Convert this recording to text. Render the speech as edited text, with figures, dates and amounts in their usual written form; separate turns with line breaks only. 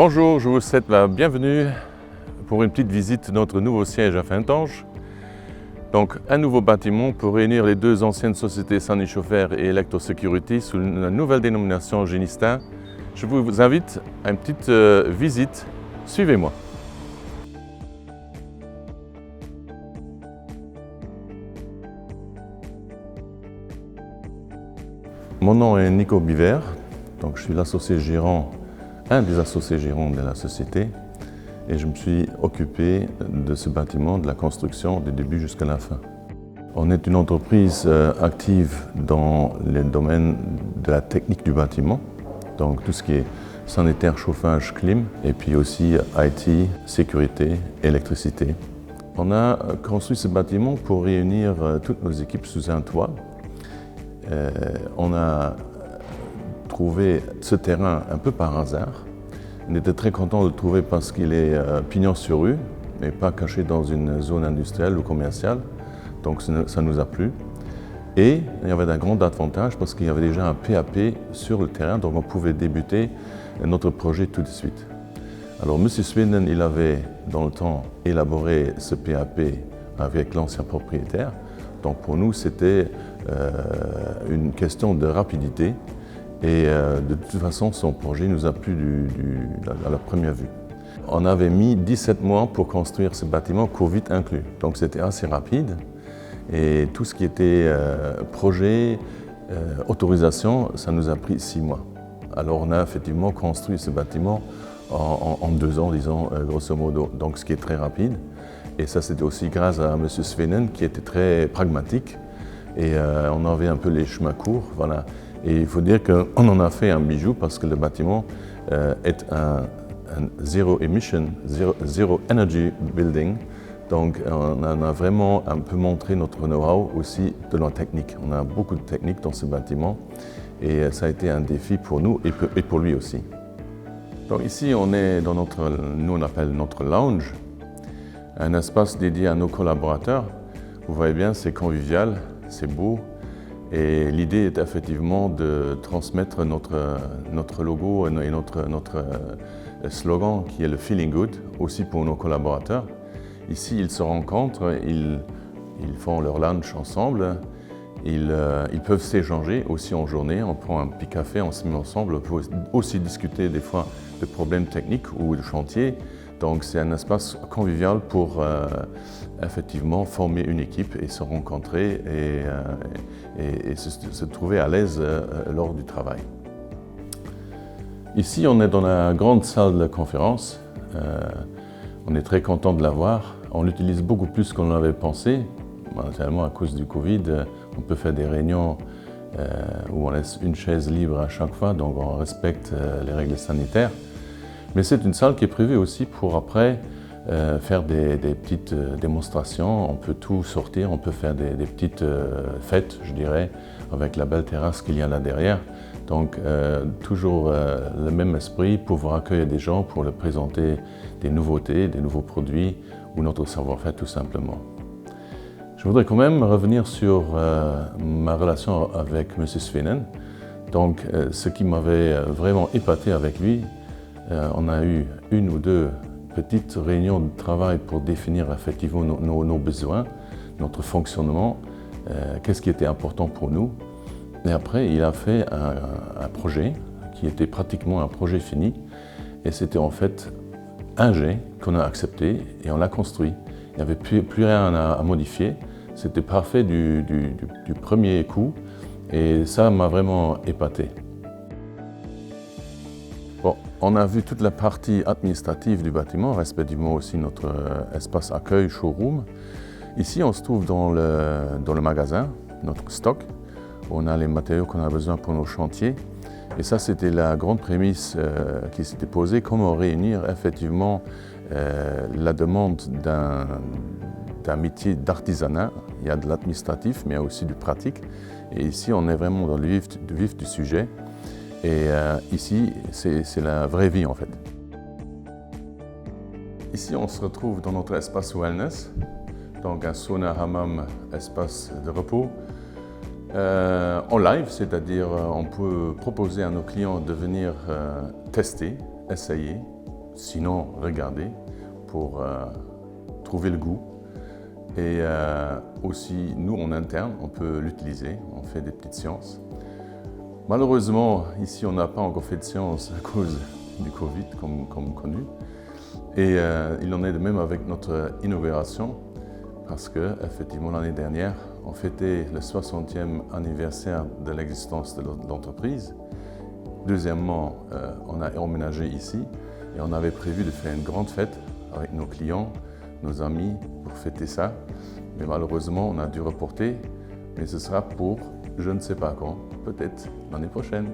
Bonjour, je vous souhaite la bienvenue pour une petite visite de notre nouveau siège à Fintange. Donc un nouveau bâtiment pour réunir les deux anciennes sociétés Sunny Chauffeur et Electrosecurity sous une nouvelle dénomination Génistin. Je vous invite à une petite visite. Suivez-moi. Mon nom est Nico Biver, donc je suis l'associé gérant, un des associés gérants de la société, et je me suis occupé de ce bâtiment, de la construction, du début jusqu'à la fin. On est une entreprise active dans le domaine de la technique du bâtiment, donc tout ce qui est sanitaire, chauffage, clim, et puis aussi IT, sécurité, électricité. On a construit ce bâtiment pour réunir toutes nos équipes sous un toit. On a trouvé ce terrain un peu par hasard. On était très content de le trouver parce qu'il est pignon sur rue et pas caché dans une zone industrielle ou commerciale. Donc ça nous a plu. Et il y avait un grand avantage parce qu'il y avait déjà un PAP sur le terrain, donc on pouvait débuter notre projet tout de suite. Alors M. Sweden, il avait dans le temps élaboré ce PAP avec l'ancien propriétaire. Donc pour nous, c'était une question de rapidité et de toute façon, son projet nous a plu à la première vue. On avait mis 17 mois pour construire ce bâtiment, Covid inclus. Donc c'était assez rapide et tout ce qui était projet, autorisation, ça nous a pris 6 mois. Alors on a effectivement construit ce bâtiment en 2 ans, disons, grosso modo, donc ce qui est très rapide. Et ça, c'était aussi grâce à M. Svenen qui était très pragmatique et on avait un peu les chemins courts, voilà. Et il faut dire qu'on en a fait un bijou parce que le bâtiment est un zero emission, zero energy building. Donc on a vraiment un peu montré notre know-how aussi de la technique. On a beaucoup de technique dans ce bâtiment et ça a été un défi pour nous et pour lui aussi. Donc ici on est dans nous on appelle notre lounge, un espace dédié à nos collaborateurs. Vous voyez bien, c'est convivial, c'est beau. Et l'idée est effectivement de transmettre notre logo et notre slogan qui est le Feeling Good, aussi pour nos collaborateurs. Ici, ils se rencontrent, ils font leur lunch ensemble, ils peuvent s'échanger aussi en journée, on prend un petit café, on se met ensemble, on peut aussi discuter des fois de problèmes techniques ou de chantier. Donc c'est un espace convivial pour effectivement former une équipe et se rencontrer et se trouver à l'aise lors du travail. Ici, on est dans la grande salle de conférence. On est très content de l'avoir. On l'utilise beaucoup plus qu'on l'avait pensé. Naturellement, à cause du Covid, on peut faire des réunions où on laisse une chaise libre à chaque fois, donc on respecte les règles sanitaires. Mais c'est une salle qui est prévue aussi pour après faire des petites démonstrations. On peut tout sortir, on peut faire des petites fêtes, je dirais, avec la belle terrasse qu'il y a là derrière. Donc toujours le même esprit, pouvoir accueillir des gens pour leur présenter des nouveautés, des nouveaux produits ou notre savoir-faire tout simplement. Je voudrais quand même revenir sur ma relation avec M. Svenen. Donc ce qui m'avait vraiment épaté avec lui, on a eu 1 ou 2 petites réunions de travail pour définir effectivement nos besoins, notre fonctionnement, qu'est-ce qui était important pour nous. Et après, il a fait un projet qui était pratiquement un projet fini. Et c'était en fait un jet qu'on a accepté et on l'a construit. Il n'y avait plus rien à modifier. C'était parfait du premier coup et ça m'a vraiment épaté. Bon, on a vu toute la partie administrative du bâtiment, respectivement aussi notre espace accueil, showroom. Ici, on se trouve dans le magasin, notre stock. On a les matériaux qu'on a besoin pour nos chantiers. Et ça, c'était la grande prémisse qui s'était posée, comment réunir effectivement la demande d'un métier d'artisanat. Il y a de l'administratif, mais il y a aussi du pratique. Et ici, on est vraiment dans le vif du sujet. Et ici, c'est la vraie vie en fait. Ici, on se retrouve dans notre espace wellness, donc un sauna hammam, espace de repos. En live, c'est-à-dire on peut proposer à nos clients de venir tester, essayer sinon regarder pour trouver le goût. Et aussi, nous en interne, on peut l'utiliser, on fait des petites séances. Malheureusement, ici, on n'a pas encore fait de séance à cause du Covid, comme connu. Et il en est de même avec notre inauguration, parce que, effectivement, l'année dernière, on fêtait le 60e anniversaire de l'existence de l'entreprise. Deuxièmement, on a emménagé ici et on avait prévu de faire une grande fête avec nos clients, nos amis, pour fêter ça. Mais malheureusement, on a dû reporter, mais ce sera pour je ne sais pas quand, peut-être l'année prochaine.